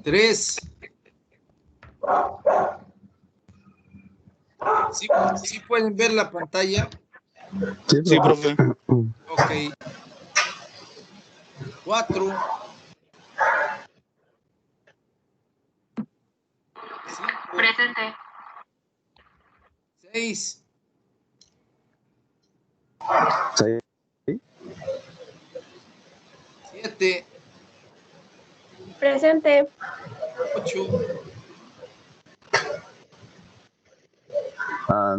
3. ¿Sí pueden ver la pantalla? Sí, profe. Ok. 4. 5. Presente. 6. 7. Presente. 8.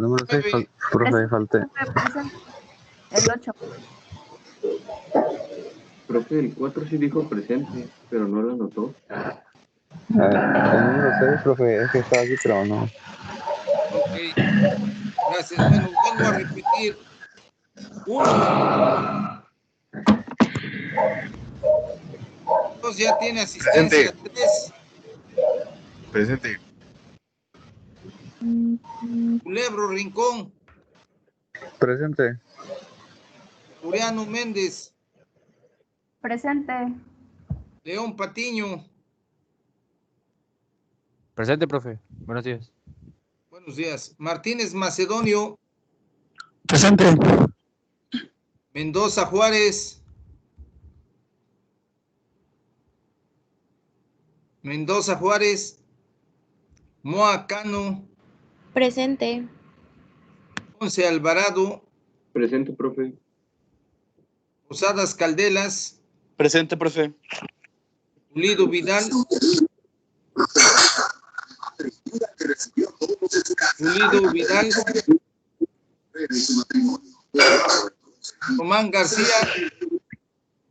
Número 6, 9. profe, falté. Presente. El 8. Profe, el 4 sí dijo presente, pero no lo anotó. El número 6, profe, es que estaba aquí, pero no. Ok. Gracias. Bueno, vuelvo a repetir. 1. 2 ya tiene asistencia. 3. Presente. Culebro Rincón. Presente. Juliano Méndez. Presente. León Patiño. Presente, profe. Buenos días. Buenos días. Martínez Macedonio. Presente. Mendoza Juárez. Mendoza Juárez. Moa Cano. Presente. Ponce Alvarado. Presente, profe. Posadas Caldelas. Presente, profe. Pulido Vidal. Pulido Vidal. Román García.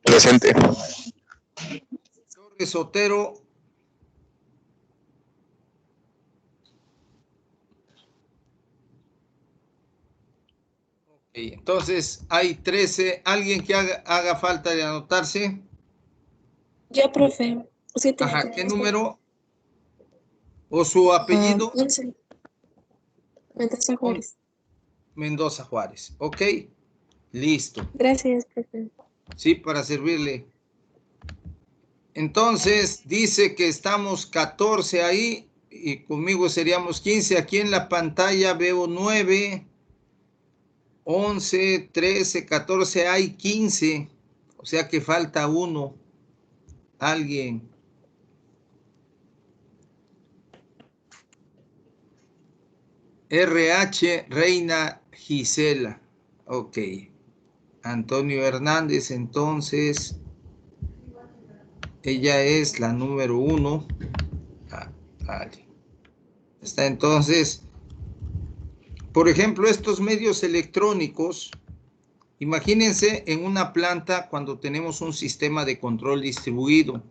Presente. Torres Otero. Ok, entonces hay 13. ¿Alguien que haga falta de anotarse? Ya, profe. Sí, Ajá, ¿qué número? ¿O su apellido? 11. Mendoza Juárez. Mendoza Juárez. Ok, listo. Gracias, profe. Sí, para servirle. Entonces, dice que estamos 14 ahí y conmigo seríamos 15. Aquí en la pantalla veo 9, 11, 13, 14, hay 15. O sea que falta uno. Alguien. RH Reina Gisela. Ok. Antonio Hernández, entonces. Ella es la número 1. Vale. Está entonces. Por ejemplo, estos medios electrónicos. Imagínense en una planta cuando tenemos un sistema de control distribuido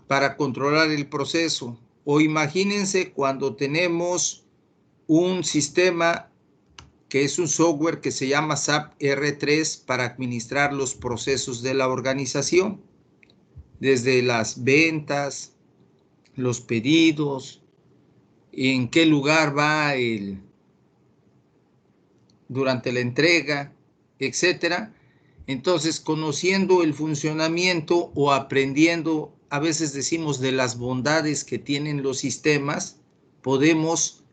para controlar el proceso. O imagínense cuando tenemos un sistema que es un software que se llama SAP R3 para administrar los procesos de la organización, desde las ventas, los pedidos, en qué lugar va durante la entrega, etcétera. Entonces, conociendo el funcionamiento o aprendiendo, a veces decimos de las bondades que tienen los sistemas, podemos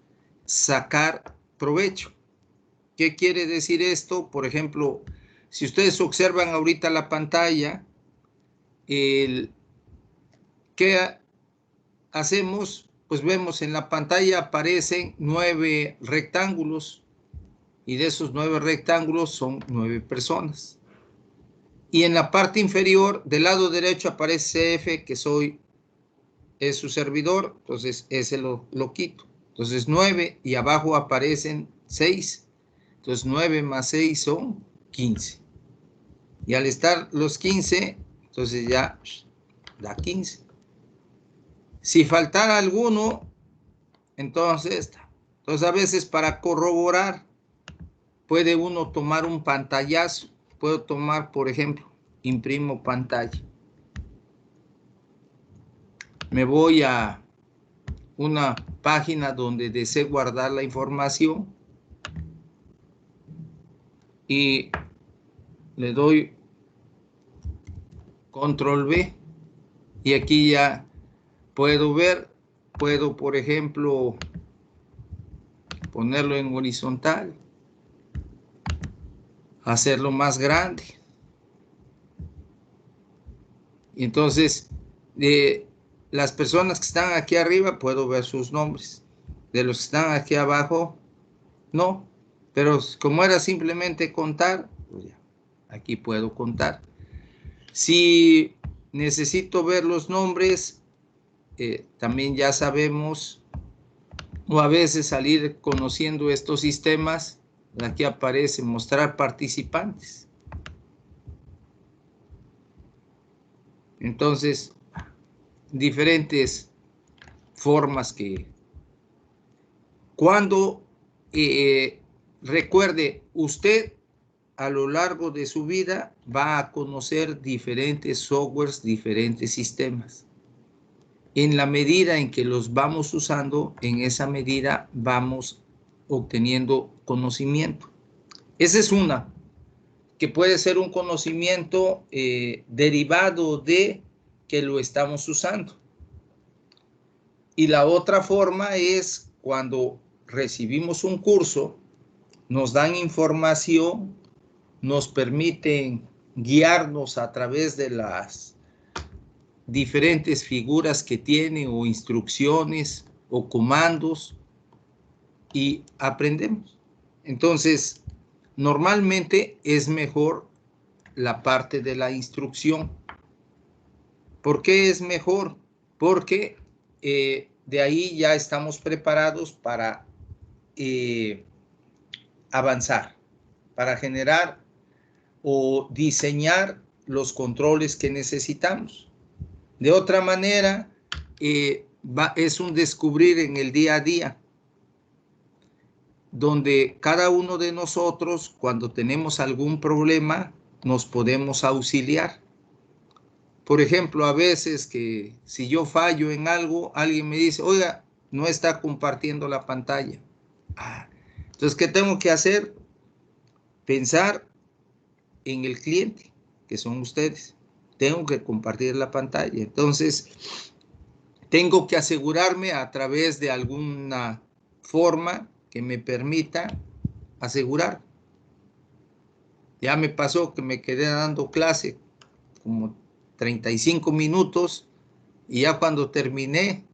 sacar provecho. ¿Qué quiere decir esto? Por ejemplo, si ustedes observan ahorita la pantalla, ¿qué hacemos? Pues vemos en la pantalla aparecen 9 rectángulos y de esos 9 rectángulos son 9 personas. Y en la parte inferior, del lado derecho, aparece CF, que es su servidor, entonces ese lo quito. Entonces 9 y abajo aparecen 6. Entonces 9 más 6 son 15. Y al estar los 15, entonces ya da 15. Si faltara alguno, entonces a veces para corroborar, puede uno tomar un pantallazo. Puedo tomar, por ejemplo, imprimo pantalla. Me voy a una página donde desee guardar la información y le doy control V Y aquí ya puedo ver, puedo, por ejemplo, ponerlo en horizontal, hacerlo más grande. Y entonces, de las personas que están aquí arriba, puedo ver sus nombres. De los que están aquí abajo, no. Pero como era simplemente contar, pues ya, aquí puedo contar. Si necesito ver los nombres, también ya sabemos, o a veces salir conociendo estos sistemas, aquí aparece mostrar participantes. Entonces, diferentes formas que cuando recuerde, usted a lo largo de su vida va a conocer diferentes softwares, diferentes sistemas. En la medida en que los vamos usando, en esa medida vamos obteniendo conocimiento. Esa es una, que puede ser un conocimiento derivado de que lo estamos usando. Y la otra forma es cuando recibimos un curso, nos dan información, nos permiten guiarnos a través de las diferentes figuras que tiene o instrucciones o comandos y aprendemos. Entonces, normalmente es mejor la parte de la instrucción. ¿Por qué es mejor? Porque de ahí ya estamos preparados para avanzar, para generar o diseñar los controles que necesitamos. De otra manera, es un descubrir en el día a día, donde cada uno de nosotros, cuando tenemos algún problema, nos podemos auxiliar. Por ejemplo, a veces que si yo fallo en algo, alguien me dice, oiga, no está compartiendo la pantalla. Entonces, ¿qué tengo que hacer? Pensar en el cliente, que son ustedes. Tengo que compartir la pantalla. Entonces, tengo que asegurarme a través de alguna forma que me permita asegurar. Ya me pasó que me quedé dando clase como 35 minutos y ya cuando terminé,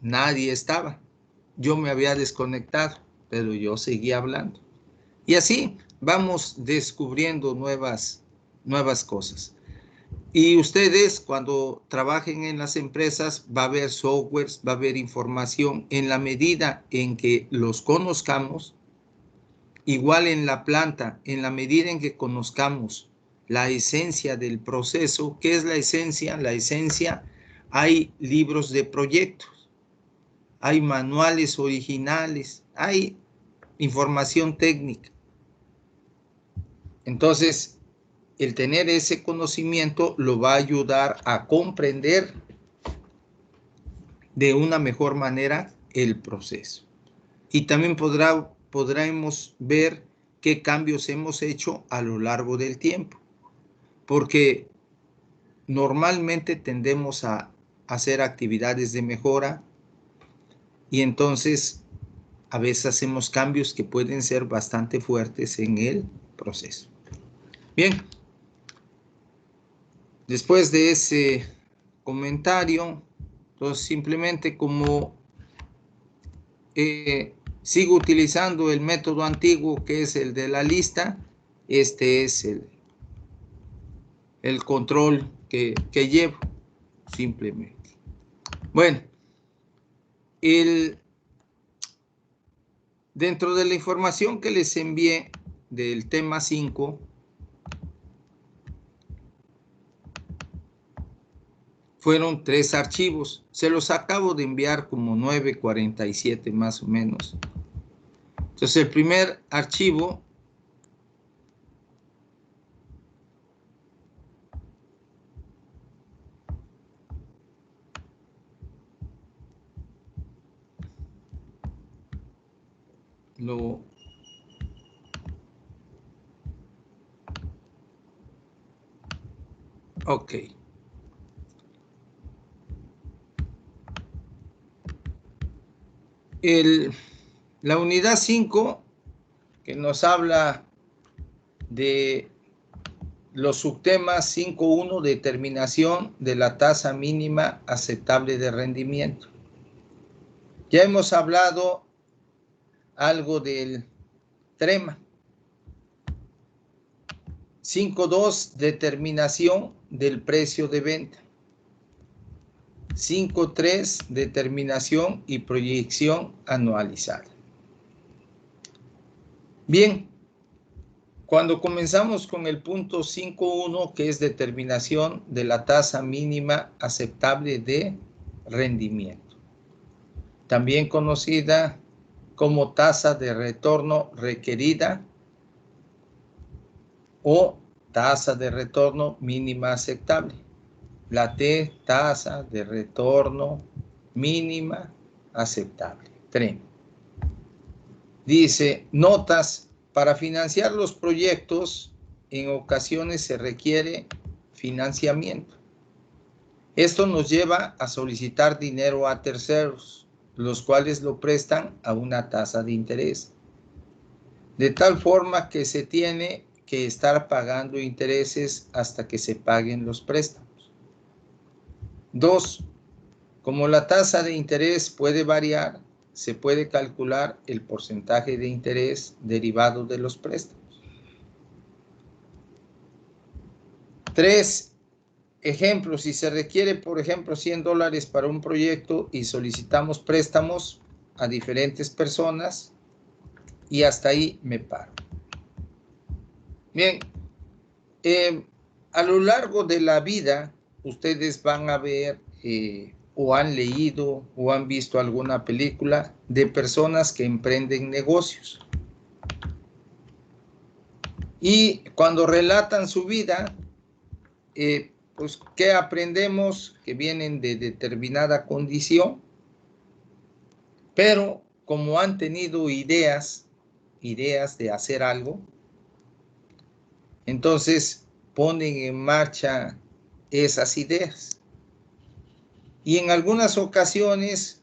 nadie estaba. Yo me había desconectado, pero yo seguía hablando. Y así vamos descubriendo nuevas cosas. Y ustedes, cuando trabajen en las empresas, va a haber softwares, va a haber información. En la medida en que los conozcamos, igual en la planta, en la medida en que conozcamos la esencia del proceso. ¿Qué es la esencia? La esencia, hay libros de proyectos, hay manuales originales, hay información técnica. Entonces, el tener ese conocimiento lo va a ayudar a comprender de una mejor manera el proceso. Y también podremos ver qué cambios hemos hecho a lo largo del tiempo. Porque normalmente tendemos a hacer actividades de mejora y entonces a veces hacemos cambios que pueden ser bastante fuertes en el proceso. Bien, después de ese comentario, entonces simplemente como sigo utilizando el método antiguo que es el de la lista, este es el control que llevo simplemente. Bueno, dentro de la información que les envié del tema 5, fueron 3 archivos. Se los acabo de enviar como 9:47 más o menos. Entonces, el primer archivo ok. La unidad 5, que nos habla de los subtemas 5.1, determinación de la tasa mínima aceptable de rendimiento. Ya hemos hablado algo del trema. 5.2, determinación del precio de venta. 5.3, determinación y proyección anualizada. Bien, cuando comenzamos con el punto 5.1, que es determinación de la tasa mínima aceptable de rendimiento, también conocida como tasa de retorno requerida o tasa de retorno mínima aceptable. La T, tasa de retorno mínima aceptable. TREM. Dice, notas, para financiar los proyectos, en ocasiones se requiere financiamiento. Esto nos lleva a solicitar dinero a terceros, los cuales lo prestan a una tasa de interés, de tal forma que se tiene que estar pagando intereses hasta que se paguen los préstamos. 2. Como la tasa de interés puede variar, se puede calcular el porcentaje de interés derivado de los préstamos. 3. Ejemplo, si se requiere, por ejemplo, $100 para un proyecto y solicitamos préstamos a diferentes personas, y hasta ahí me paro. Bien, a lo largo de la vida, ustedes van a ver o han leído o han visto alguna película de personas que emprenden negocios. Y cuando relatan su vida, pues, ¿qué aprendemos? Que vienen de determinada condición, pero como han tenido ideas de hacer algo, entonces ponen en marcha esas ideas. Y en algunas ocasiones,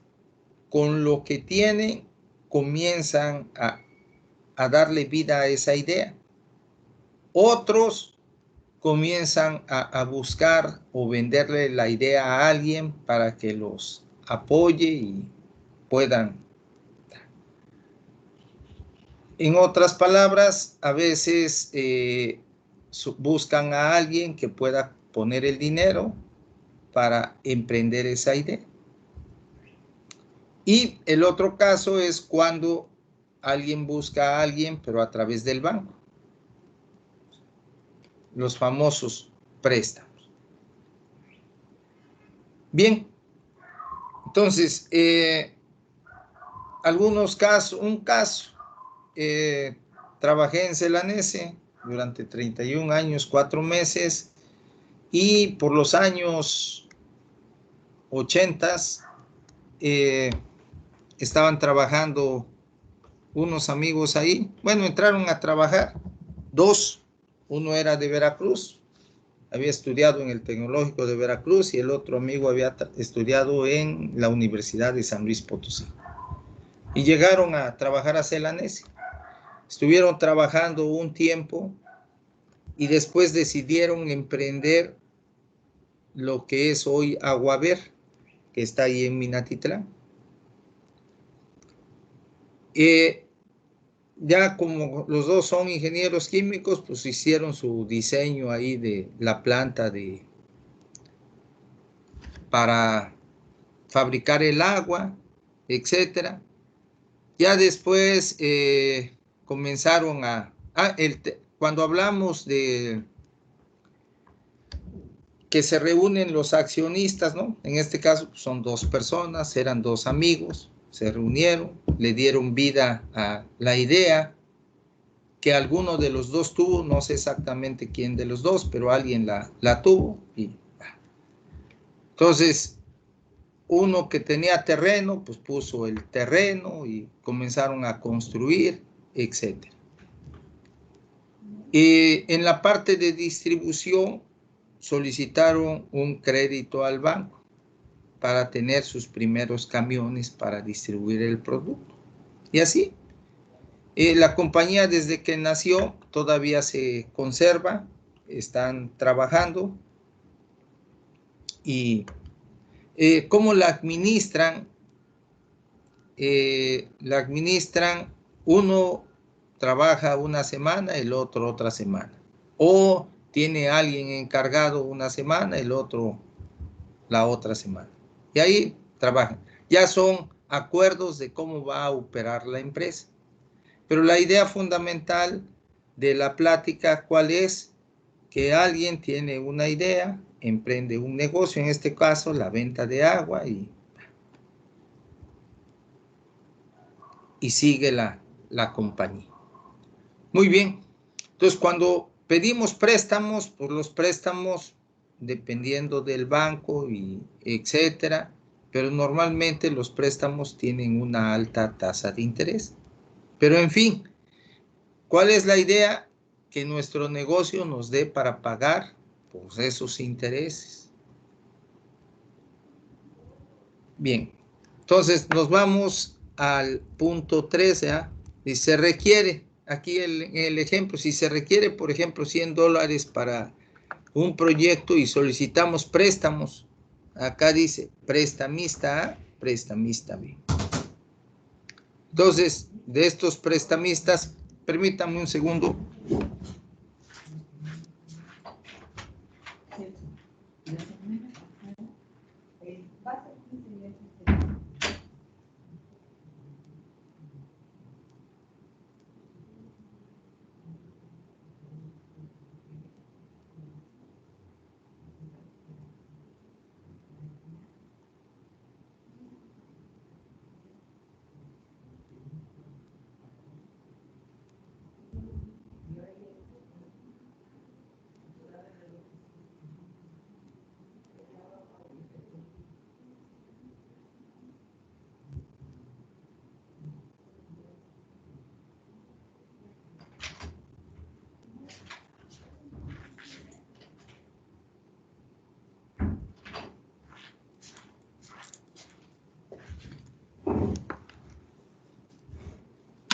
con lo que tienen, comienzan a darle vida a esa idea. Otros comienzan a buscar o venderle la idea a alguien para que los apoye y puedan. En otras palabras, a veces buscan a alguien que pueda poner el dinero para emprender esa idea. Y el otro caso es cuando alguien busca a alguien, pero a través del banco. Los famosos préstamos. Bien, entonces, algunos casos, un caso, trabajé en Celanese durante 31 años, 4 meses, y por los años 80 estaban trabajando unos amigos ahí. Bueno, entraron a trabajar 2. Uno era de Veracruz, había estudiado en el Tecnológico de Veracruz, y el otro amigo había estudiado en la Universidad de San Luis Potosí. Y llegaron a trabajar a Celanese. Estuvieron trabajando un tiempo y después decidieron emprender lo que es hoy Aguaver, que está ahí en Minatitlán. Ya como los dos son ingenieros químicos, pues hicieron su diseño ahí de la planta para fabricar el agua, etcétera. Ya después comenzaron cuando hablamos de que se reúnen los accionistas, ¿no? En este caso pues, son 2 personas, eran 2 amigos, se reunieron, le dieron vida a la idea que alguno de los 2 tuvo, no sé exactamente quién de los 2, pero alguien la tuvo. Entonces, uno que tenía terreno, pues puso el terreno y comenzaron a construir, etc. En la parte de distribución solicitaron un crédito al banco. para tener sus primeros camiones para distribuir el producto. Y así, la compañía desde que nació todavía se conserva, están trabajando. Y ¿cómo la administran? Uno trabaja una semana, el otro otra semana. O tiene alguien encargado una semana, el otro la otra semana. Y ahí trabajan. Ya son acuerdos de cómo va a operar la empresa. Pero la idea fundamental de la plática, ¿cuál es? Que alguien tiene una idea, emprende un negocio, en este caso la venta de agua, y sigue la compañía. Muy bien. Entonces, cuando pedimos préstamos, pues los préstamos, dependiendo del banco y etcétera, pero normalmente los préstamos tienen una alta tasa de interés. Pero en fin, ¿cuál es la idea? Que nuestro negocio nos dé para pagar pues, esos intereses. Bien, entonces nos vamos al punto 13, ¿eh? Y se requiere, aquí el ejemplo, si se requiere, por ejemplo, $100 para un proyecto y solicitamos préstamos, acá dice prestamista A, prestamista B. Entonces, de estos prestamistas, permítanme un segundo.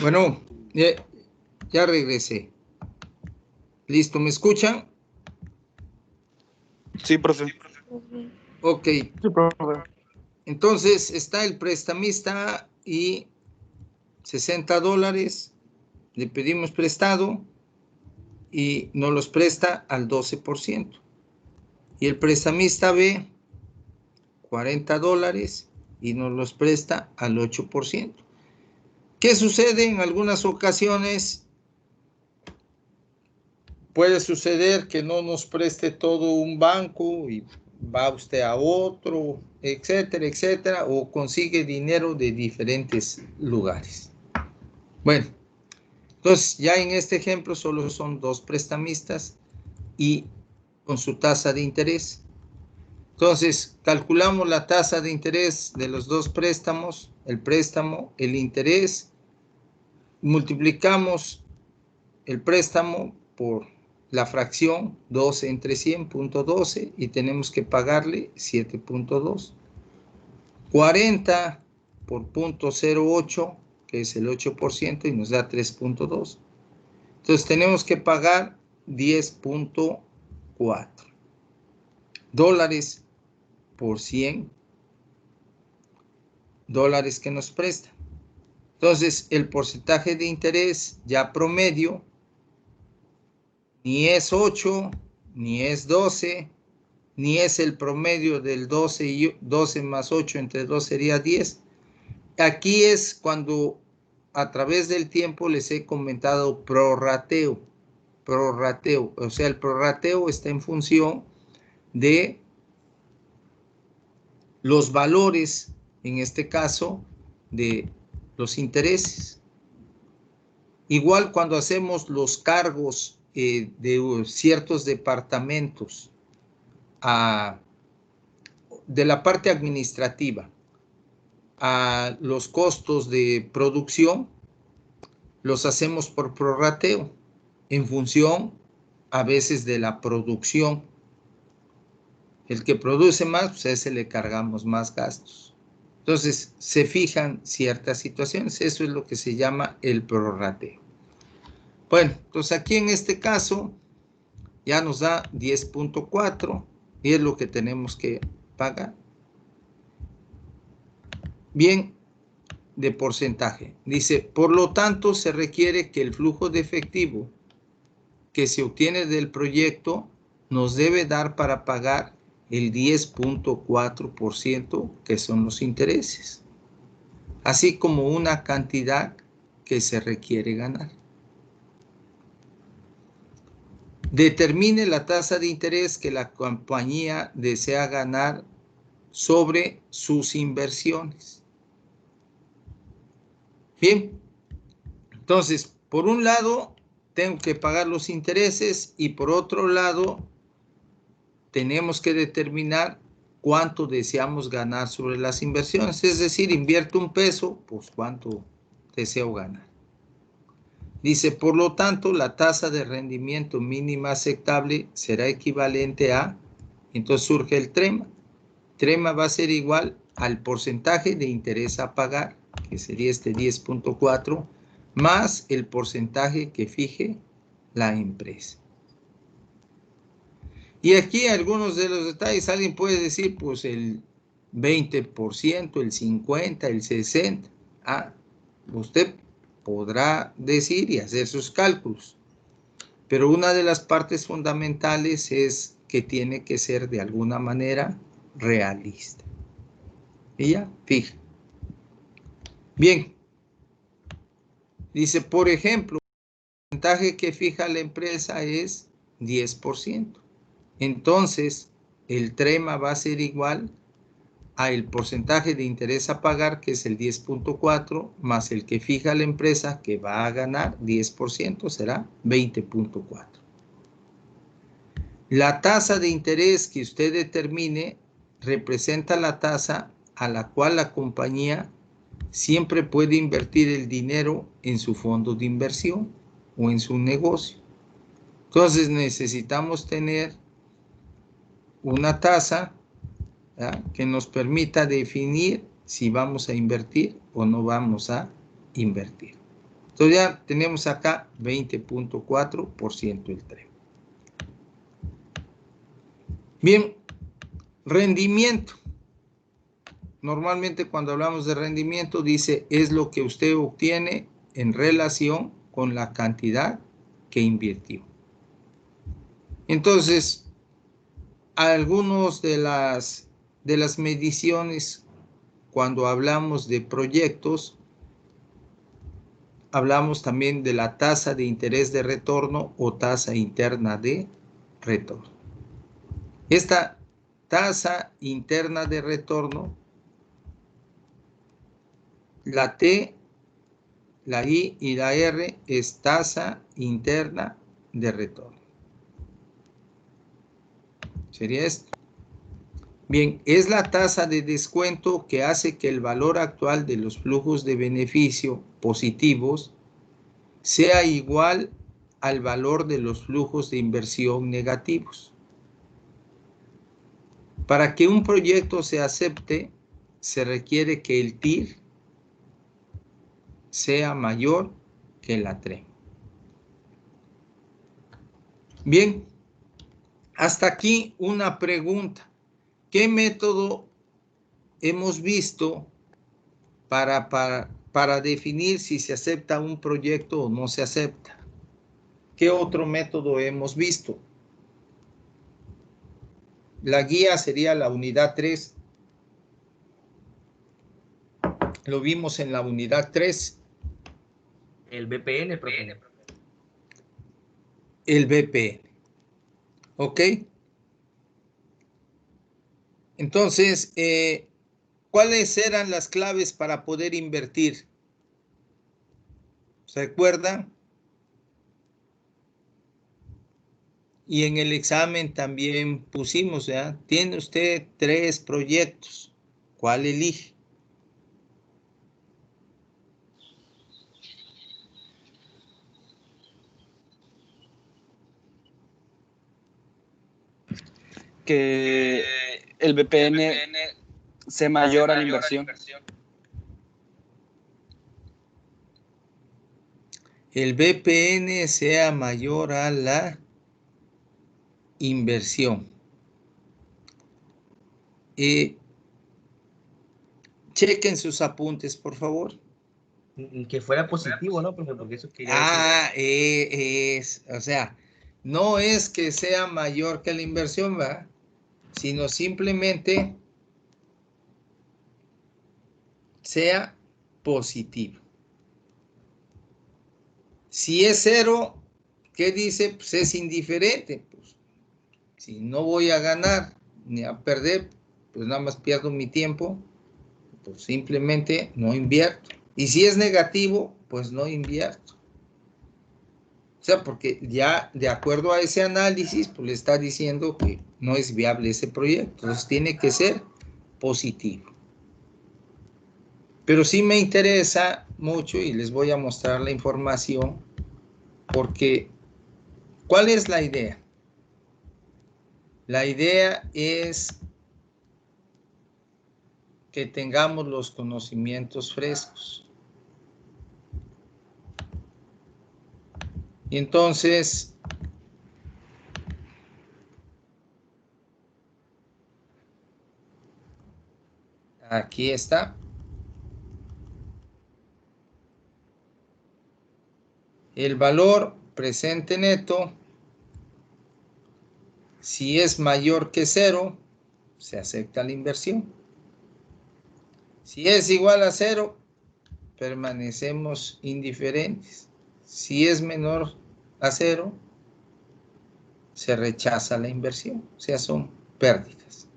Bueno, ya regresé. ¿Listo? ¿Me escuchan? Sí, profe. Ok. Sí, profe. Entonces está el prestamista y $60 le pedimos prestado y nos los presta al 12%. Y el prestamista B, $40 y nos los presta al 8%. ¿Qué sucede en algunas ocasiones? Puede suceder que no nos preste todo un banco y va usted a otro, etcétera, etcétera, o consigue dinero de diferentes lugares. Bueno, entonces ya en este ejemplo solo son 2 prestamistas y con su tasa de interés. Entonces, calculamos la tasa de interés de los 2 préstamos, el préstamo, el interés, multiplicamos el préstamo por la fracción 12 entre 100, .12, y tenemos que pagarle 7.2. 40 por .08, que es el 8%, y nos da 3.2. Entonces tenemos que pagar $10.4 por $100 que nos prestan. Entonces el porcentaje de interés ya promedio ni es 8, ni es 12, ni es el promedio del 12, y 12 más 8 entre 2 sería 10. Aquí es cuando a través del tiempo les he comentado prorrateo. Prorrateo, o sea, el prorrateo está en función de los valores, en este caso, de los intereses. Igual cuando hacemos los cargos de ciertos departamentos de la parte administrativa a los costos de producción, los hacemos por prorrateo, en función a veces de la producción. El que produce más, pues a ese le cargamos más gastos. Entonces, se fijan ciertas situaciones. Eso es lo que se llama el prorrateo. Bueno, entonces aquí en este caso ya nos da 10.4 y es lo que tenemos que pagar. Bien, de porcentaje. Dice, por lo tanto, se requiere que el flujo de efectivo que se obtiene del proyecto nos debe dar para pagar el 10.4% que son los intereses, así como una cantidad que se requiere ganar. Determine la tasa de interés que la compañía desea ganar sobre sus inversiones. Bien, entonces, por un lado, tengo que pagar los intereses y por otro lado, tenemos que determinar cuánto deseamos ganar sobre las inversiones. Es decir, invierto un peso, pues cuánto deseo ganar. Dice, por lo tanto, la tasa de rendimiento mínima aceptable será equivalente a, entonces surge el trema. Trema va a ser igual al porcentaje de interés a pagar, que sería este 10.4, más el porcentaje que fije la empresa. Y aquí algunos de los detalles, alguien puede decir, pues el 20%, el 50%, el 60%. Ah, usted podrá decir y hacer sus cálculos. Pero una de las partes fundamentales es que tiene que ser de alguna manera realista. Y ya, fija. Bien. Dice, por ejemplo, el porcentaje que fija la empresa es 10%. Entonces, el trema va a ser igual a el porcentaje de interés a pagar, que es el 10.4, más el que fija la empresa, que va a ganar 10%, será 20.4. La tasa de interés que usted determine representa la tasa a la cual la compañía siempre puede invertir el dinero en su fondo de inversión o en su negocio. Entonces necesitamos tener una tasa, ¿verdad?, que nos permita definir si vamos a invertir o no vamos a invertir. Entonces ya tenemos acá 20.4% el tremo. Bien, rendimiento. Normalmente cuando hablamos de rendimiento dice es lo que usted obtiene en relación con la cantidad que invirtió. Entonces, algunos de las mediciones cuando hablamos de proyectos, hablamos también de la tasa de interés de retorno o tasa interna de retorno. Esta tasa interna de retorno, la T, la I y la R es tasa interna de retorno. Sería esto. Bien, es la tasa de descuento que hace que el valor actual de los flujos de beneficio positivos sea igual al valor de los flujos de inversión negativos. Para que un proyecto se acepte, se requiere que el TIR sea mayor que la TREM. Bien, hasta aquí una pregunta. ¿Qué método hemos visto para definir si se acepta un proyecto o no se acepta? ¿Qué otro método hemos visto? La guía sería la unidad 3. Lo vimos en la unidad 3. El BPN, profe. El BPN. ¿Ok? Entonces, ¿cuáles eran las claves para poder invertir? ¿Se acuerdan? Y en el examen también pusimos, ¿ya? Tiene usted 3 proyectos. ¿Cuál elige? Que el BPN sea mayor a la inversión. El BPN sea mayor a la inversión. Chequen sus apuntes, por favor. Que fuera positivo, ¿no, profe? Porque eso quería decir. O sea, no es que sea mayor que la inversión, ¿verdad? Sino simplemente sea positivo. Si es 0, ¿qué dice? Pues es indiferente. Pues, si no voy a ganar ni a perder, pues nada más pierdo mi tiempo, pues simplemente no invierto. Y si es negativo, pues no invierto. O sea, porque ya de acuerdo a ese análisis, pues le está diciendo que no es viable ese proyecto. Entonces tiene que ser positivo. Pero sí me interesa mucho y les voy a mostrar la información porque ¿cuál es la idea? La idea es que tengamos los conocimientos frescos. Y entonces, aquí está. El valor presente neto, si es mayor que 0, se acepta la inversión. Si es igual a 0, permanecemos indiferentes. Si es menor a 0, se rechaza la inversión, o sea, son pérdidas.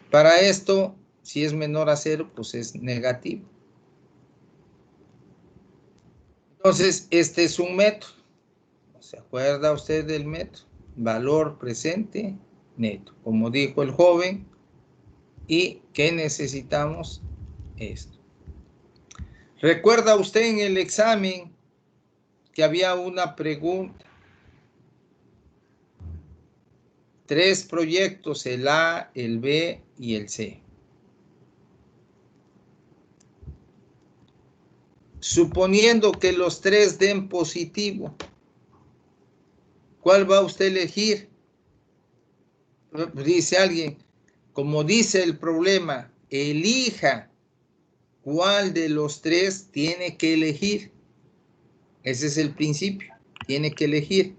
Para esto, si es menor a 0, pues es negativo. Entonces, este es un método. ¿Se acuerda usted del método? Valor presente neto. Como dijo el joven, ¿y qué necesitamos? Esto. ¿Recuerda usted en el examen que había una pregunta? 3 proyectos, el A, el B y el C. Suponiendo que los 3 den positivo, ¿cuál va usted a elegir? Dice alguien, como dice el problema, elija cuál de los 3 tiene que elegir. Ese es el principio, tiene que elegir.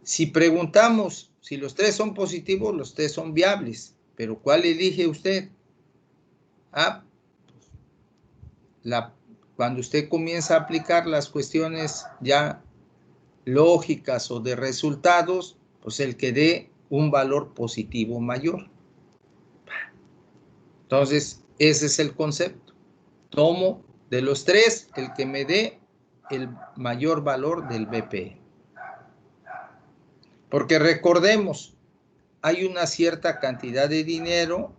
Si preguntamos si los 3 son positivos, los 3 son viables, pero ¿cuál elige usted? Cuando usted comienza a aplicar las cuestiones ya lógicas o de resultados, pues el que dé un valor positivo mayor. Entonces, ese es el concepto. Tomo de los 3 el que me dé el mayor valor del BP. Porque recordemos, hay una cierta cantidad de dinero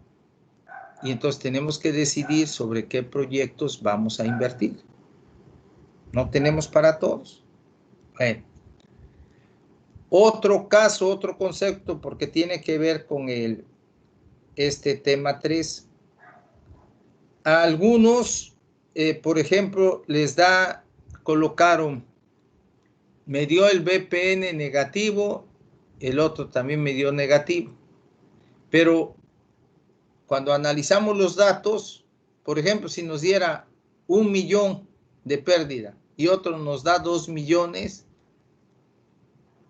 y entonces tenemos que decidir sobre qué proyectos vamos a invertir. No tenemos para todos. Bueno. Otro caso, otro concepto, porque tiene que ver con este tema 3. A algunos, por ejemplo, colocaron, me dio el BPN negativo, el otro también me dio negativo. Pero cuando analizamos los datos, por ejemplo, si nos diera 1 millón de pérdida y otro nos da 2 millones,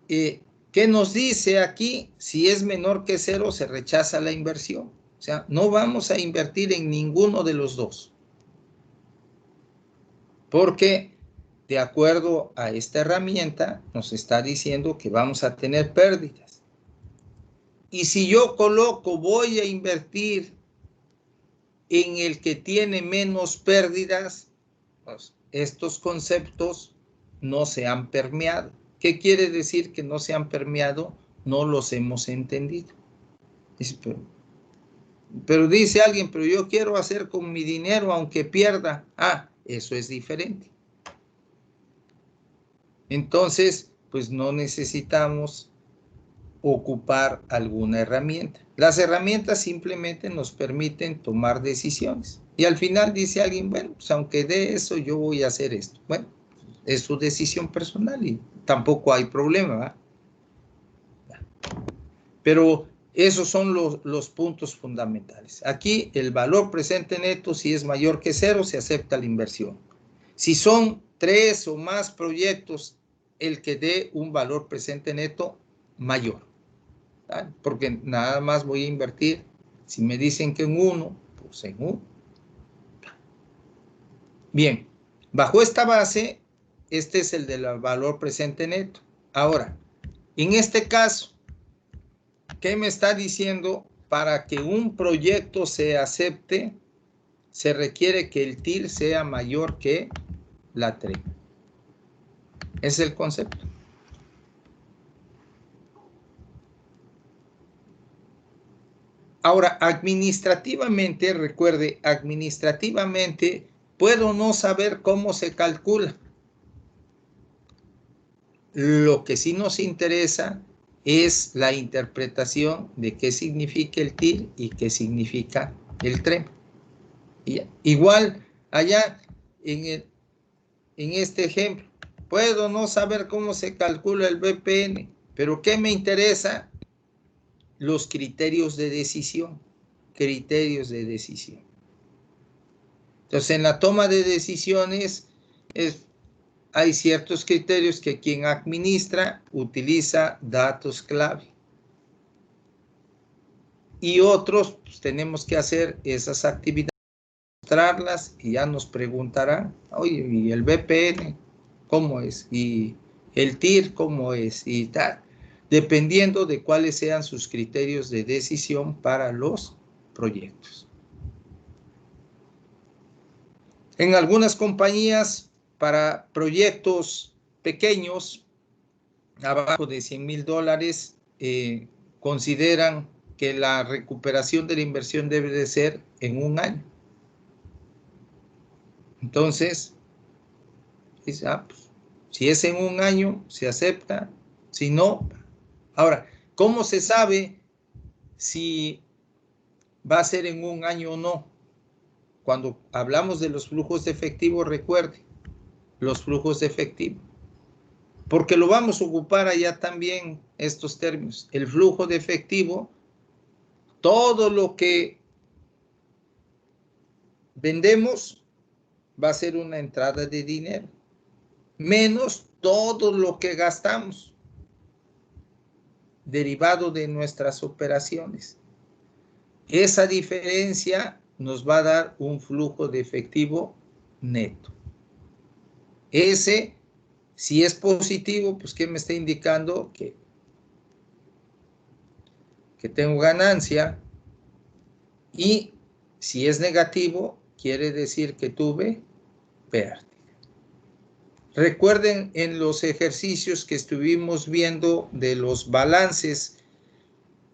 ¿qué nos dice aquí? Si es menor que 0, se rechaza la inversión. O sea, no vamos a invertir en ninguno de los dos. Porque, de acuerdo a esta herramienta, nos está diciendo que vamos a tener pérdidas. Y si yo coloco, voy a invertir en el que tiene menos pérdidas, pues estos conceptos no se han permeado. ¿Qué quiere decir que no se han permeado? No los hemos entendido. Pero dice alguien, pero yo quiero hacer con mi dinero aunque pierda. Eso es diferente. Entonces, pues no necesitamos ocupar alguna herramienta. Las herramientas simplemente nos permiten tomar decisiones. Y al final dice alguien, bueno, pues aunque de eso yo voy a hacer esto. Bueno, es su decisión personal y tampoco hay problema, ¿verdad? Pero esos son los puntos fundamentales. Aquí el valor presente neto, si es mayor que 0, se acepta la inversión. Si son 3 o más proyectos, el que dé un valor presente neto mayor. ¿Vale? Porque nada más voy a invertir, si me dicen que en 1, pues en 1. Bien, bajo esta base, este es el del valor presente neto. Ahora, en este caso, ¿qué me está diciendo? Para que un proyecto se acepte, se requiere que el TIR sea mayor que la TRE. Es el concepto. Ahora, administrativamente, recuerde, administrativamente puedo no saber cómo se calcula. Lo que sí nos interesa es la interpretación de qué significa el TIR y qué significa el TREM. Igual, allá en este ejemplo, puedo no saber cómo se calcula el BPN, pero ¿qué me interesa? Los criterios de decisión. Criterios de decisión. Entonces, en la toma de decisiones hay ciertos criterios que quien administra utiliza datos clave. Y otros, pues, tenemos que hacer esas actividades, mostrarlas y ya nos preguntarán, oye, ¿y el BPN cómo es? ¿Y el TIR cómo es? Y tal, dependiendo de cuáles sean sus criterios de decisión para los proyectos. En algunas compañías, para proyectos pequeños, abajo de $100,000, consideran que la recuperación de la inversión debe de ser en 1 año. Entonces, dice, pues, si es en 1 año, se acepta. Si no, ahora, ¿cómo se sabe si va a ser en 1 año o no? Cuando hablamos de los flujos de efectivo, recuerde, los flujos de efectivo. Porque lo vamos a ocupar allá también estos términos. El flujo de efectivo, todo lo que vendemos va a ser una entrada de dinero, menos todo lo que gastamos, derivado de nuestras operaciones. Esa diferencia nos va a dar un flujo de efectivo neto. Ese, si es positivo, pues ¿qué me está indicando? Que tengo ganancia. Y si es negativo, quiere decir que tuve pérdida. Recuerden en los ejercicios que estuvimos viendo de los balances,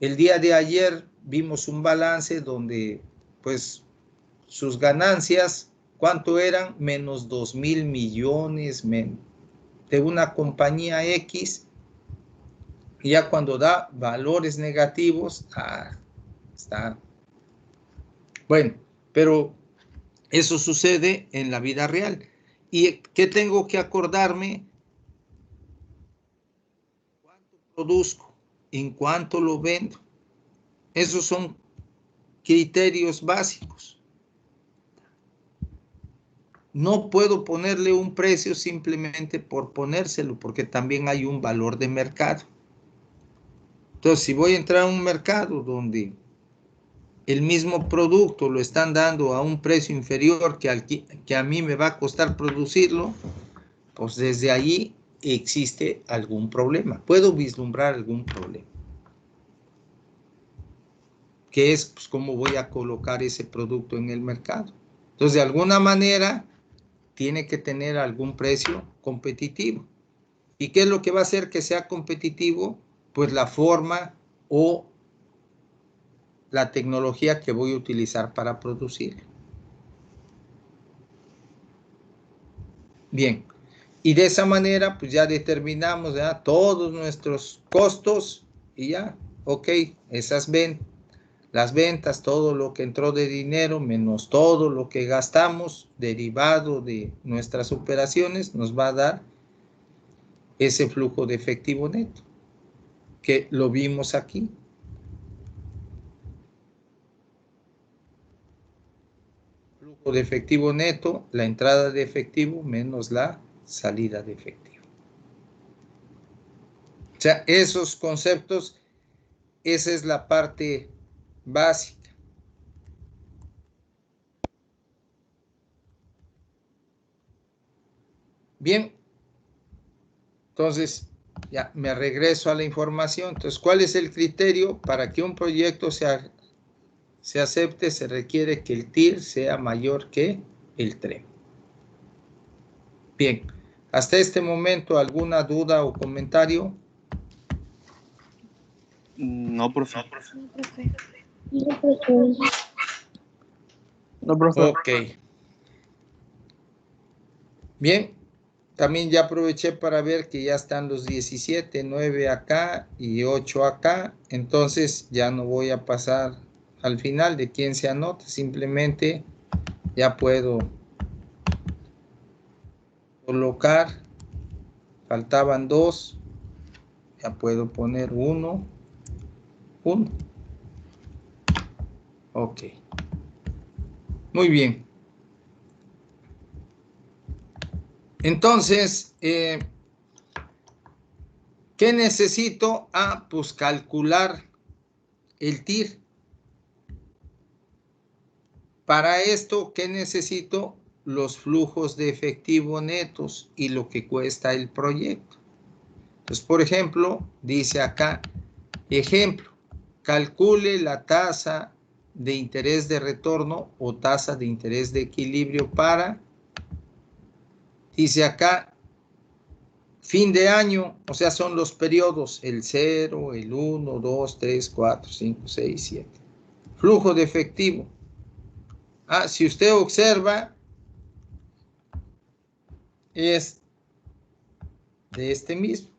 el día de ayer vimos un balance donde pues sus ganancias, ¿cuánto eran? Menos 2,000 millones de una compañía X. Y ya cuando da valores negativos, está. Bueno, pero eso sucede en la vida real. ¿Y qué tengo que acordarme? ¿Cuánto produzco? ¿En cuánto lo vendo? Esos son criterios básicos. No puedo ponerle un precio simplemente por ponérselo, porque también hay un valor de mercado. Entonces, si voy a entrar a un mercado donde el mismo producto lo están dando a un precio inferior que a mí me va a costar producirlo, pues desde ahí existe algún problema. Puedo vislumbrar algún problema. Que es, pues, cómo voy a colocar ese producto en el mercado. Entonces, de alguna manera, tiene que tener algún precio competitivo. ¿Y qué es lo que va a hacer que sea competitivo? Pues la forma o la tecnología que voy a utilizar para producir. Bien, y de esa manera pues ya determinamos, ¿verdad?, todos nuestros costos y ya, ok, las ventas, todo lo que entró de dinero menos todo lo que gastamos derivado de nuestras operaciones nos va a dar ese flujo de efectivo neto que lo vimos aquí. Flujo de efectivo neto, la entrada de efectivo menos la salida de efectivo. O sea, esos conceptos, esa es la parte básica. Bien, entonces ya me regreso a la información. Entonces, ¿cuál es el criterio para que un proyecto se acepte? Se requiere que el TIR sea mayor que el TREM. Bien, hasta este momento, ¿alguna duda o comentario? No, profe. No, profe. Ok. Bien, también ya aproveché para ver que ya están los 17, 9 acá y 8 acá. Entonces ya no voy a pasar al final de quién se anota. Simplemente ya puedo colocar. Faltaban 2. Ya puedo poner 1. 1. Ok. Muy bien. Entonces, ¿qué necesito? Pues calcular el TIR. Para esto, ¿qué necesito? Los flujos de efectivo netos y lo que cuesta el proyecto. Entonces, por ejemplo, dice acá, ejemplo, calcule la tasa de interés de retorno o tasa de interés de equilibrio para, dice acá, fin de año, o sea, son los periodos, el 0, el 1, 2, 3, 4, 5, 6, 7. Flujo de efectivo. Si usted observa, es de este mismo.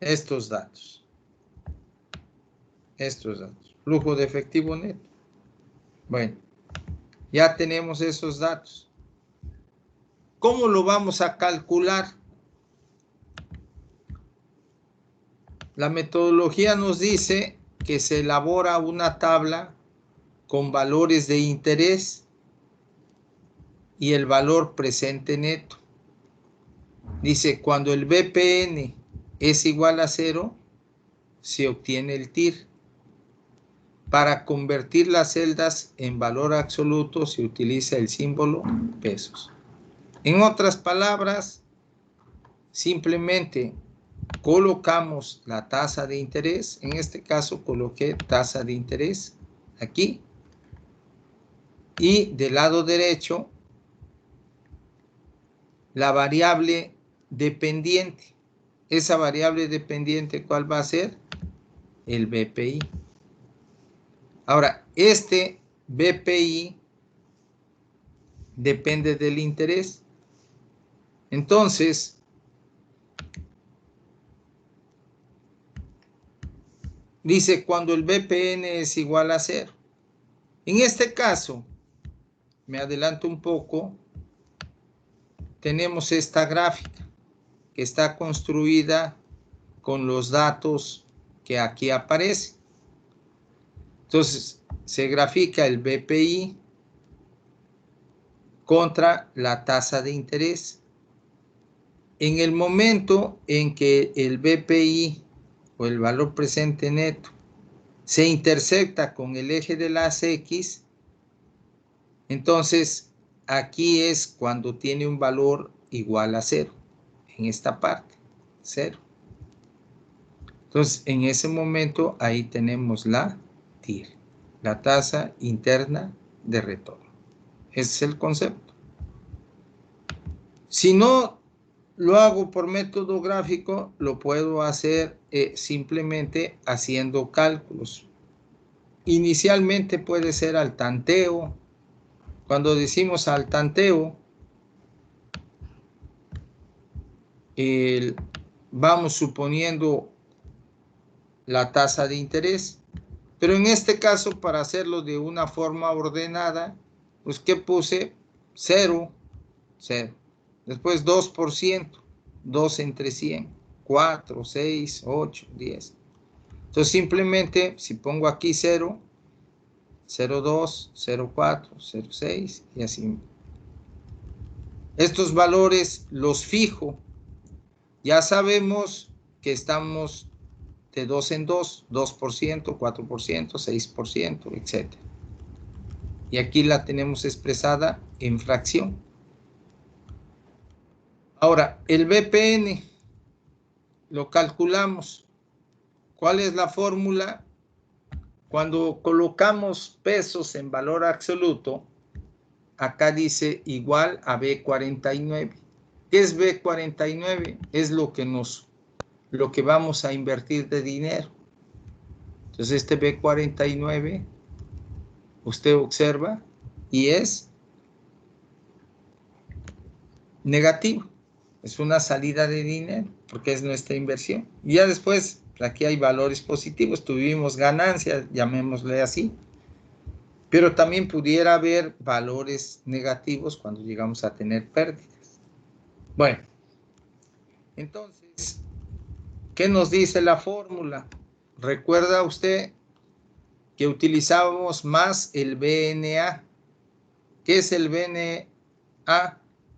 Estos datos. Flujo de efectivo neto. Bueno, ya tenemos esos datos. ¿Cómo lo vamos a calcular? La metodología nos dice que se elabora una tabla con valores de interés y el valor presente neto. Dice, cuando el BPN es igual a 0, se obtiene el TIR. Para convertir las celdas en valor absoluto se utiliza el símbolo pesos. En otras palabras, simplemente colocamos la tasa de interés. En este caso coloqué tasa de interés aquí. Y del lado derecho, la variable dependiente. Esa variable dependiente, ¿cuál va a ser? El BPI. Ahora, este BPI depende del interés. Entonces, dice cuando el BPN es igual a 0. En este caso, me adelanto un poco, tenemos esta gráfica que está construida con los datos que aquí aparecen. Entonces, se grafica el BPI contra la tasa de interés. En el momento en que el BPI o el valor presente neto se intersecta con el eje de las X, entonces aquí es cuando tiene un valor igual a 0, en esta parte, 0. Entonces, en ese momento, ahí tenemos la TIR, la tasa interna de retorno. Ese es el concepto. Si no lo hago por método gráfico, lo puedo hacer simplemente haciendo cálculos. Inicialmente puede ser al tanteo. Cuando decimos al tanteo, vamos suponiendo la tasa de interés. Pero en este caso, para hacerlo de una forma ordenada, pues ¿qué puse? 0, 0. Después 2%, 2 entre 100, 4, 6, 8, 10. Entonces simplemente, si pongo aquí 0, 0,2, 0,4, 0,6 y así. Estos valores los fijo. Ya sabemos que estamos de 2 en 2, 2%, 4%, 6%, etc. Y aquí la tenemos expresada en fracción. Ahora, el BPN lo calculamos. ¿Cuál es la fórmula? Cuando colocamos pesos en valor absoluto, acá dice igual a B49. ¿Qué es B49? Es lo que vamos a invertir de dinero. Entonces este B49, usted observa, y es negativo. Es una salida de dinero, porque es nuestra inversión. Y ya después, aquí hay valores positivos, tuvimos ganancias, llamémosle así. Pero también pudiera haber valores negativos cuando llegamos a tener pérdidas. Bueno, entonces, ¿qué nos dice la fórmula? ¿Recuerda usted que utilizábamos más el BNA? ¿Qué es el BNA?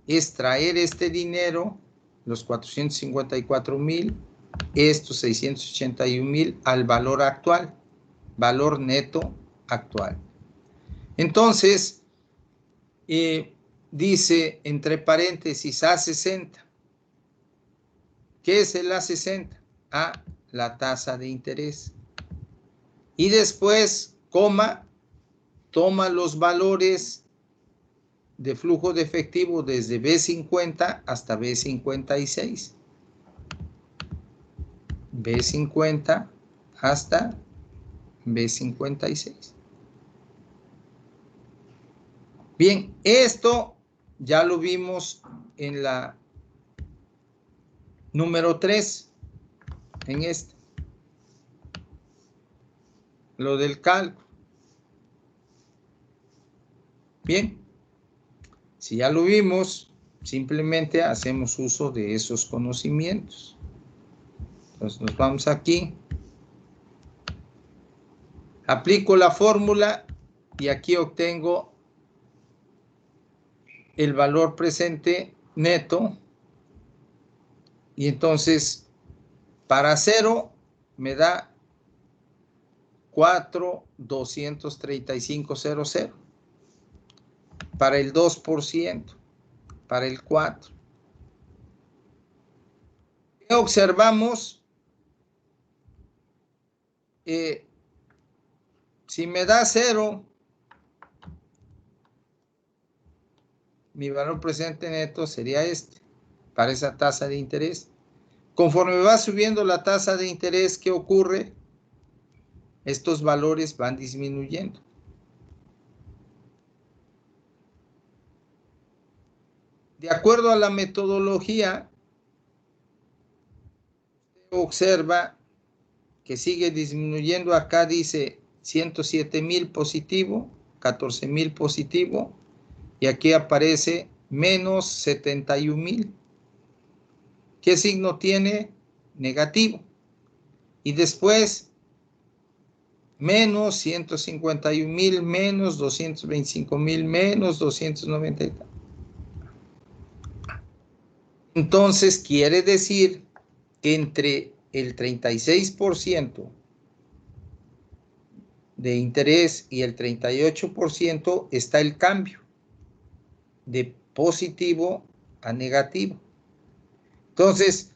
Es traer este dinero, los 454,000, estos 681,000 al valor actual, valor neto actual. Entonces, dice entre paréntesis A60. ¿Qué es el A60? A, la tasa de interés. Y después, coma, toma los valores de flujo de efectivo desde B50 hasta B56. B50 hasta B56. Bien, esto ya lo vimos en la número 3, en este. Lo del cálculo. Bien, si ya lo vimos, simplemente hacemos uso de esos conocimientos. Entonces nos vamos aquí. Aplico la fórmula y aquí obtengo el valor presente neto. Y entonces, para 0 me da 4,235,00. Para el 2%, para el 4%. ¿Qué observamos? Si me da 0, mi valor presente neto sería este, para esa tasa de interés. Conforme va subiendo la tasa de interés, ¿qué ocurre? Estos valores van disminuyendo. De acuerdo a la metodología, observa que sigue disminuyendo. Acá dice 107,000 positivo, 14,000 positivo, y aquí aparece menos 71,000. ¿Qué signo tiene? Negativo. Y después, menos 151,000, menos 225,000, menos 290. Entonces, quiere decir que entre el 36% de interés y el 38% está el cambio de positivo a negativo. Entonces,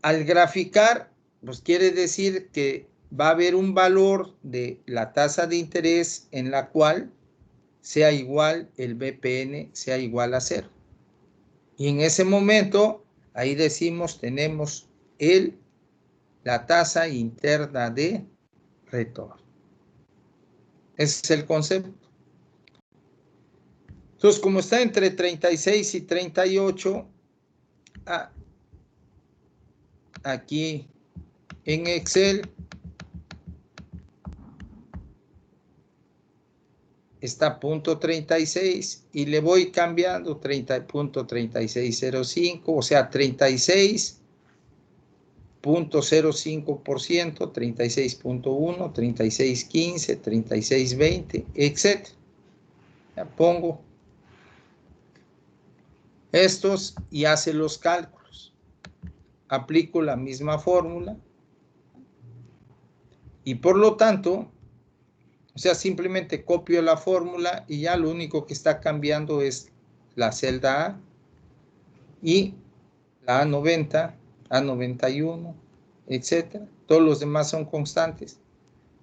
al graficar, pues quiere decir que va a haber un valor de la tasa de interés en la cual sea igual, el BPN sea igual a 0. Y en ese momento, ahí decimos, tenemos la tasa interna de retorno. Ese es el concepto. Entonces, como está entre 36 y 38, aquí en Excel está punto 36 y le voy cambiando 30.3605, o sea, 36.05%, 36.1, 36.15, 36.20, etc. Ya pongo estos y hace los cálculos. Aplico la misma fórmula y por lo tanto, o sea, simplemente copio la fórmula y ya lo único que está cambiando es la celda A y la A90, A91, etcétera. Todos los demás son constantes.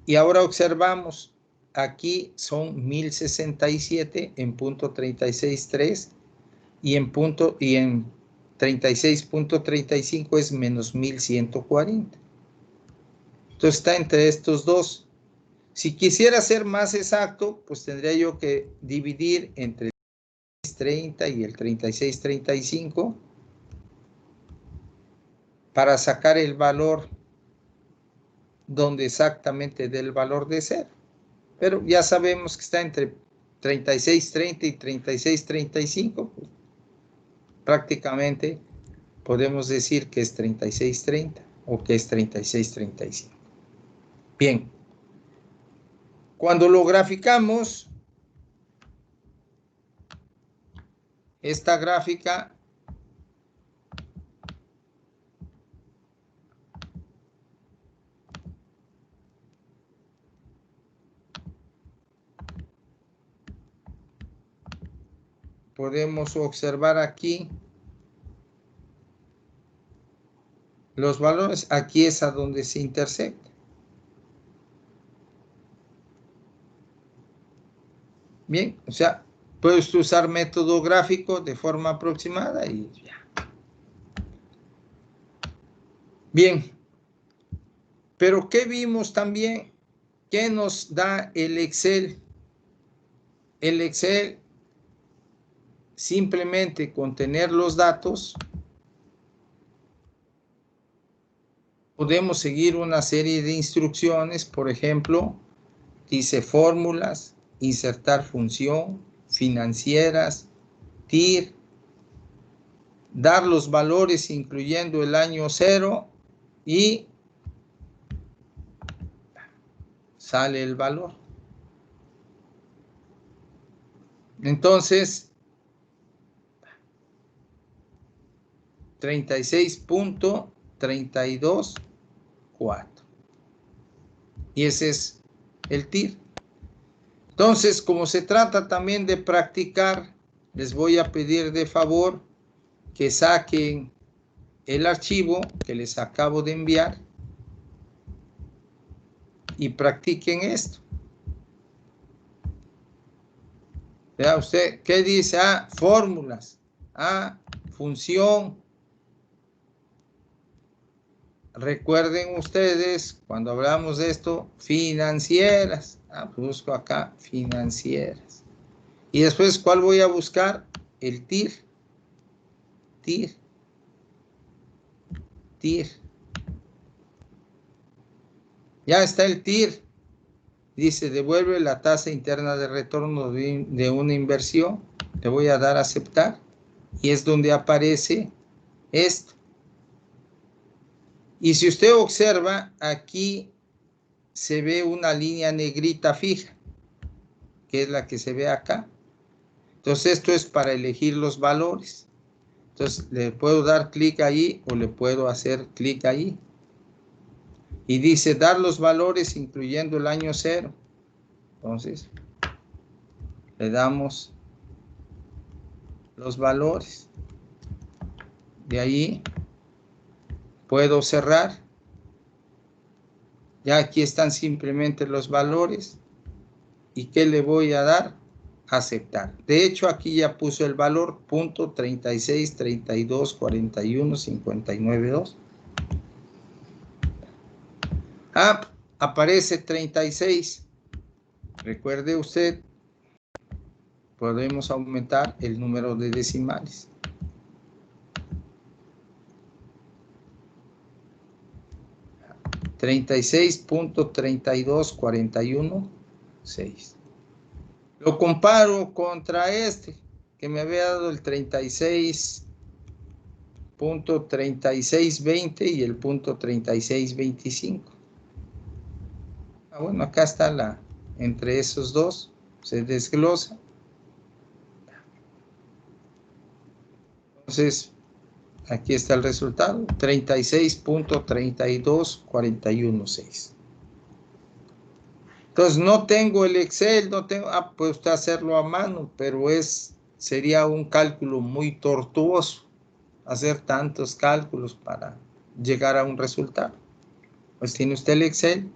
Y ahora observamos, aquí son 1067 en punto 36.3 y en 36.35 es menos 1140. Entonces está entre estos dos. Si quisiera ser más exacto, pues tendría yo que dividir entre el 30 y el 36.35 para sacar el valor donde exactamente dé el valor de 0. Pero ya sabemos que está entre 36.30 y 36.35. Pues, prácticamente podemos decir que es 36.30 o que es 36.35. Bien. Cuando lo graficamos, esta gráfica podemos observar aquí los valores. Aquí es a donde se intersecta. Bien, o sea, puedes usar método gráfico de forma aproximada y ya. Bien, pero ¿qué vimos también? ¿Qué nos da el Excel? El Excel, simplemente con tener los datos, podemos seguir una serie de instrucciones. Por ejemplo, dice fórmulas, insertar función, financieras, TIR, dar los valores incluyendo el año 0 y sale el valor. Entonces, 36.324. Y ese es el TIR. Entonces, como se trata también de practicar, les voy a pedir de favor que saquen el archivo que les acabo de enviar y practiquen esto. Vea usted, ¿qué dice? Ah, fórmulas. Ah, función. Recuerden ustedes, cuando hablamos de esto, financieras. Ah, busco acá, financieras. Y después, ¿cuál voy a buscar? El TIR. TIR. TIR. Ya está el TIR. Dice, devuelve la tasa interna de retorno de una inversión. Le voy a dar a aceptar. Y es donde aparece esto. Y si usted observa, aquí se ve una línea negrita fija, que es la que se ve acá. Entonces, esto es para elegir los valores. Entonces, le puedo dar clic ahí o le puedo hacer clic ahí. Y dice, dar los valores incluyendo el año 0. Entonces, le damos los valores. De ahí puedo cerrar. Ya aquí están simplemente los valores. ¿Y qué le voy a dar? Aceptar. De hecho, aquí ya puso el valor, punto 36, 32, 41, 59, 2. Ah, aparece 36. Recuerde usted, podemos aumentar el número de decimales. 36.32416. Lo comparo contra este, que me había dado el 36.3620 y el punto 3625. Bueno, acá está entre esos dos, se desglosa. Entonces, aquí está el resultado, 36.32416. Entonces, no tengo el Excel, puede usted hacerlo a mano, pero sería un cálculo muy tortuoso, hacer tantos cálculos para llegar a un resultado. Pues tiene usted el Excel,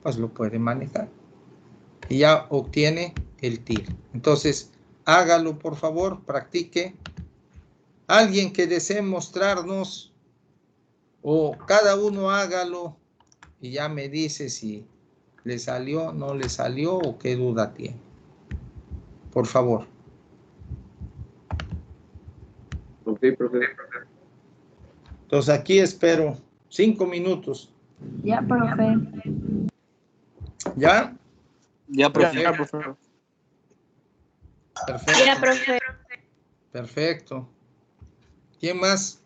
pues lo puede manejar. Y ya obtiene el TIR. Entonces, hágalo, por favor, practique. Alguien que desee mostrarnos, o cada uno hágalo, y ya me dice si le salió, no le salió, o qué duda tiene. Por favor. Ok, profe. Entonces aquí espero 5 minutos. Ya, profe. ¿Ya? Ya, profe. Perfecto. Perfecto. Ya, profe. Perfecto. ¿Quién más?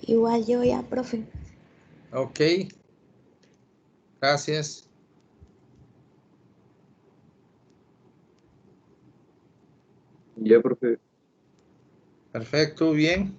Igual yo ya, profe. Ok. Gracias. Ya, profe. Perfecto, bien.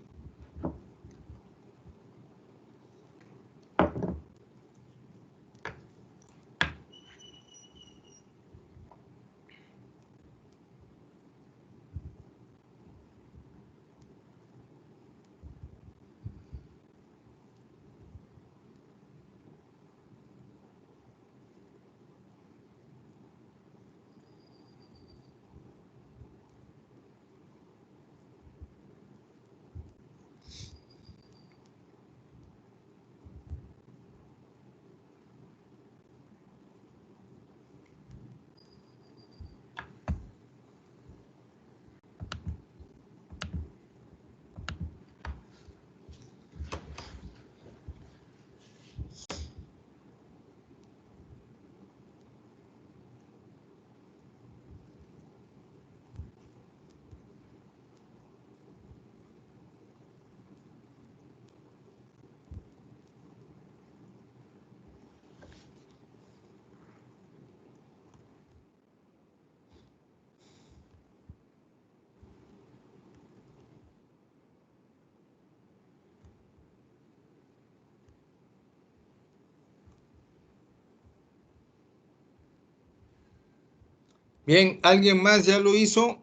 Bien, ¿alguien más ya lo hizo?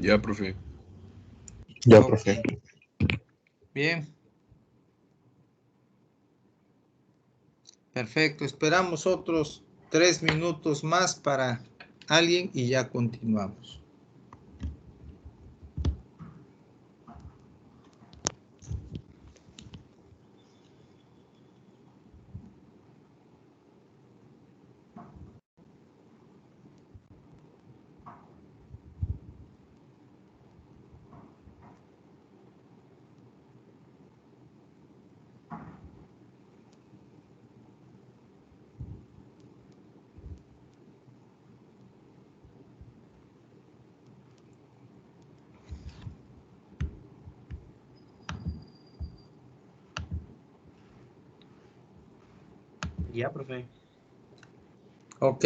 Ya, profe. Ya, Ok. profe. Bien. Perfecto. Esperamos otros 3 minutos más para alguien y ya continuamos. Ya, profe. Ok.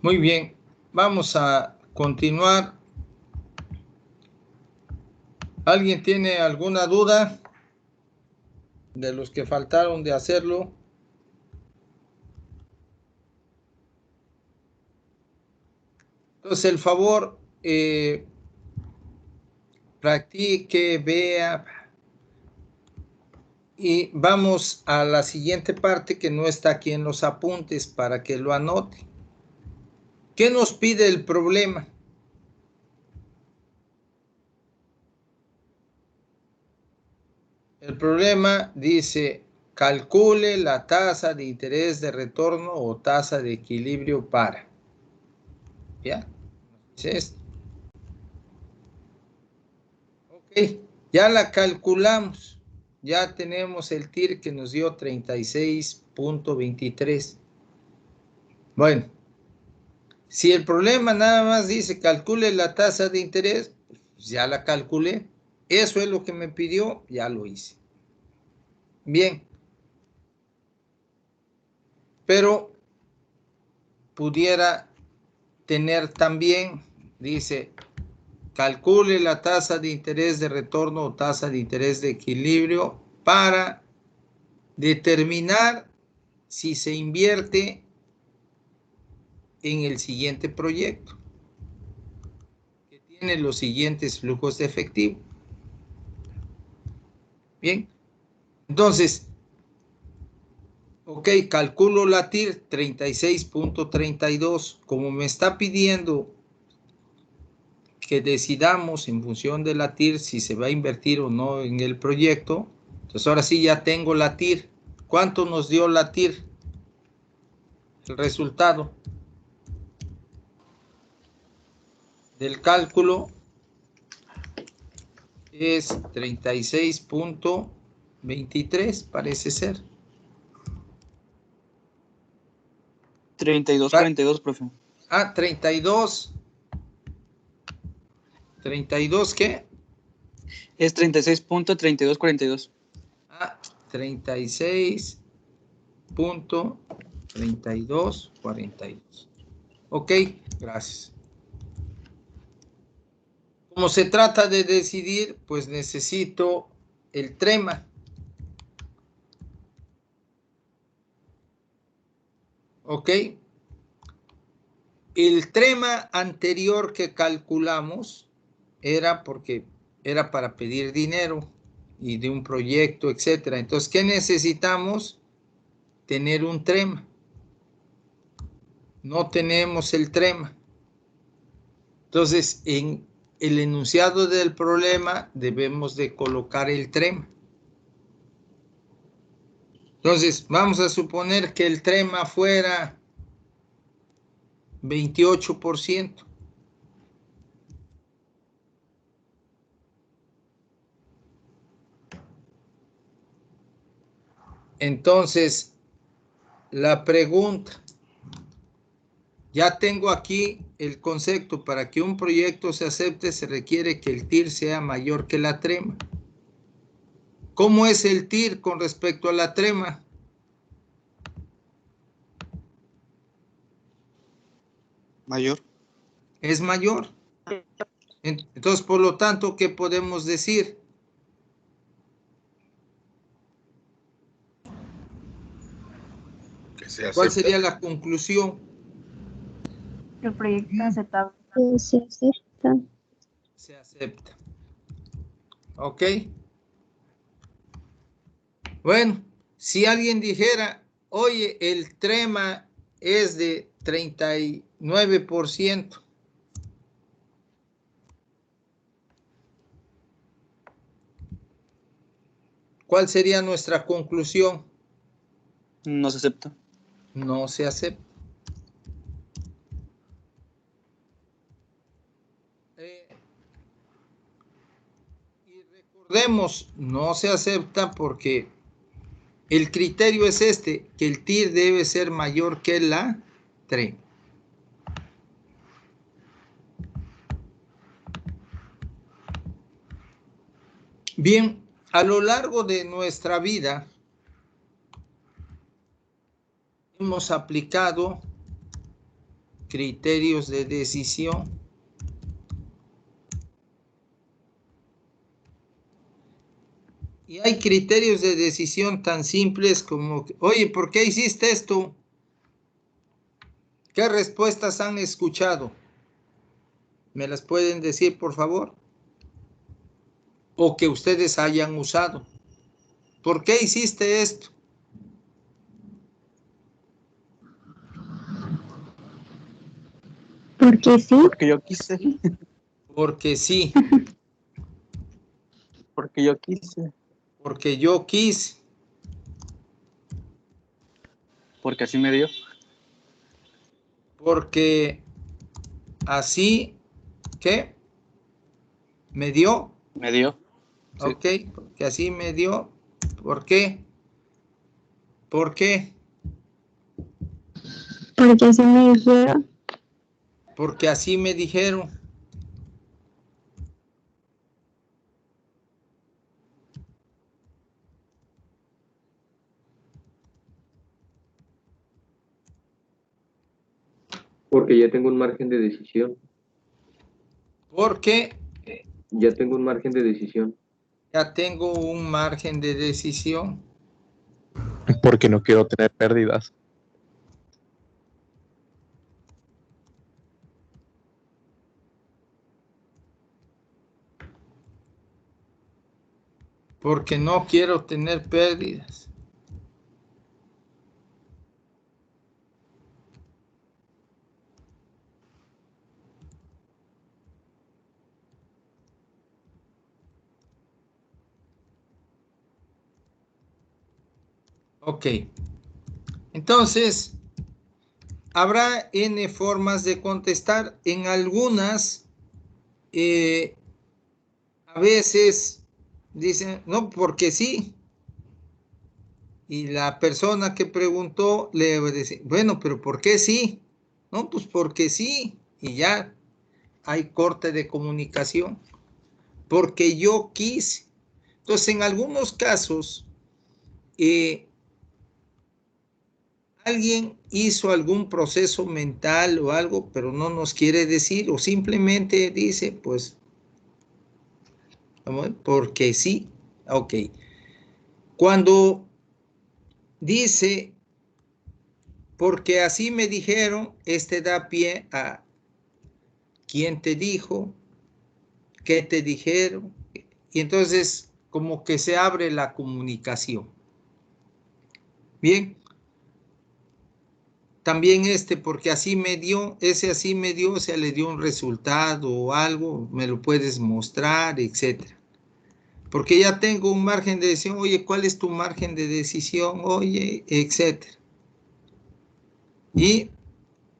Muy bien, vamos a continuar. ¿Alguien tiene alguna duda de los que faltaron de hacerlo? Entonces, el favor, practique, vea. Y vamos a la siguiente parte que no está aquí en los apuntes para que lo anote. ¿Qué nos pide el problema? El problema dice, calcule la tasa de interés de retorno o tasa de equilibrio para. ¿Ya? Dice esto. Ok, ya la calculamos. Ya tenemos el TIR que nos dio 36.23. Bueno, si el problema nada más dice calcule la tasa de interés, pues ya la calculé. Eso es lo que me pidió, ya lo hice. Bien. Pero pudiera tener también, dice, calcule la tasa de interés de retorno o tasa de interés de equilibrio para determinar si se invierte en el siguiente proyecto, que tiene los siguientes flujos de efectivo. Bien, entonces, ok, calculo la TIR 36.32. Como me está pidiendo que decidamos en función de la TIR si se va a invertir o no en el proyecto, entonces ahora sí ya tengo la TIR. ¿Cuánto nos dio la TIR? El resultado del cálculo es 36.23, parece ser. 32.42, profe. Ah, 32. ¿32 qué? Es 36.3242. Ah, 36.3242. Ok, gracias. Como se trata de decidir, pues necesito el trema. Ok. El trema anterior que calculamos era porque era para pedir dinero y de un proyecto, etcétera. Entonces, ¿qué necesitamos? Tener un trema. No tenemos el trema. Entonces, en el enunciado del problema debemos de colocar el trema. Entonces, vamos a suponer que el trema fuera 28%. Entonces, la pregunta, ya tengo aquí el concepto, para que un proyecto se acepte se requiere que el TIR sea mayor que la trema. ¿Cómo es el TIR con respecto a la trema? Mayor. Es mayor. Entonces, por lo tanto, ¿qué podemos decir? Que se ¿Cuál acepta. sería la conclusión? El proyecto es aceptable. Se acepta. Se acepta. ¿Ok? Bueno, si alguien dijera, oye, el trema es de 39%. ¿Cuál sería nuestra conclusión? No se acepta. No se acepta. Y recordemos, no se acepta porque el criterio es este, que el TIR debe ser mayor que la trema. Bien, a lo largo de nuestra vida hemos aplicado criterios de decisión. Y hay criterios de decisión tan simples como, oye, ¿por qué hiciste esto? ¿Qué respuestas han escuchado? ¿Me las pueden decir, por favor? O que ustedes hayan usado. ¿Por qué hiciste esto? Porque sí. Porque yo quise. Porque sí. Porque yo quise. Porque yo quise. Porque así me dio. Porque así, ¿qué? ¿Me dio? Me dio. Sí. Ok, porque así me dio. ¿Por qué? ¿Por qué? Porque así me dijeron. Porque así me dijeron. Porque ya tengo un margen de decisión. Porque Ya tengo un margen de decisión. ya tengo un margen de decisión. Porque no quiero tener pérdidas. Porque no quiero tener pérdidas. Ok. Entonces, habrá N formas de contestar. En algunas, a veces dicen, no, porque sí. Y la persona que preguntó le va a decir, bueno, pero ¿por qué sí? No, pues porque sí. Y ya hay corte de comunicación. Porque yo quise. Entonces, en algunos casos, alguien hizo algún proceso mental o algo, pero no nos quiere decir, o simplemente dice, pues, porque sí. Ok. Cuando dice, porque así me dijeron, da pie a quién te dijo, qué te dijeron, y entonces como que se abre la comunicación. Bien. También porque así me dio, así me dio, o sea, le dio un resultado o algo, me lo puedes mostrar, etcétera. Porque ya tengo un margen de decisión, oye, ¿cuál es tu margen de decisión? Oye, etcétera. Y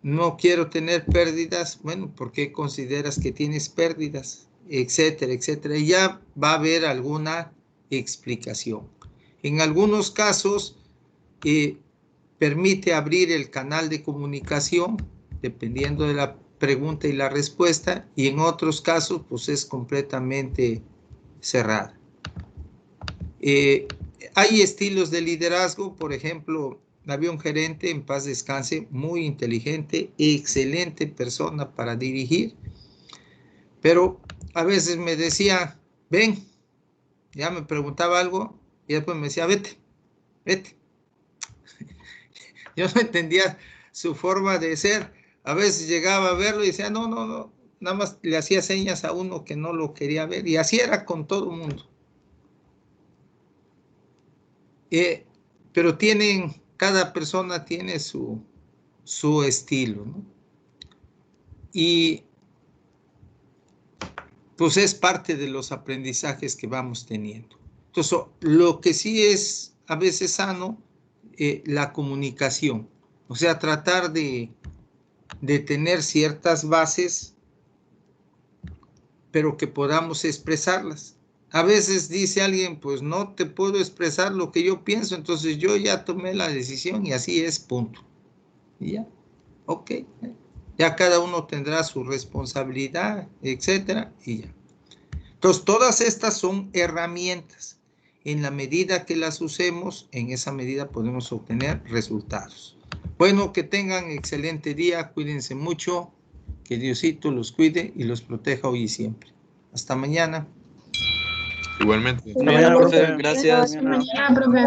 no quiero tener pérdidas, bueno, ¿por qué consideras que tienes pérdidas? Etcétera, etcétera. Y ya va a haber alguna explicación. En algunos casos, permite abrir el canal de comunicación, dependiendo de la pregunta y la respuesta, y en otros casos, pues es completamente cerrada. Hay estilos de liderazgo, por ejemplo, había un gerente, en paz descanse, muy inteligente, excelente persona para dirigir, pero a veces me decía, ven, ya me preguntaba algo, y después me decía, vete, vete. Yo no entendía su forma de ser. A veces llegaba a verlo y decía, no, no, no, nada más le hacía señas a uno que no lo quería ver. Y así era con todo el mundo. Pero cada persona tiene su estilo, ¿no? Y pues es parte de los aprendizajes que vamos teniendo. Entonces, lo que sí es a veces sano, la comunicación. O sea, tratar de tener ciertas bases, pero que podamos expresarlas. A veces dice alguien, pues no te puedo expresar lo que yo pienso, entonces yo ya tomé la decisión y así es, punto. Y ya, ok. Ya cada uno tendrá su responsabilidad, etcétera, y ya. Entonces, todas estas son herramientas. En la medida que las usemos, en esa medida podemos obtener resultados. Bueno. Bueno, que tengan excelente día, cuídense mucho, que Diosito los cuide y los proteja hoy y siempre. Hasta mañana. Igualmente. Hasta mañana, profe. Gracias. Hasta mañana, profe.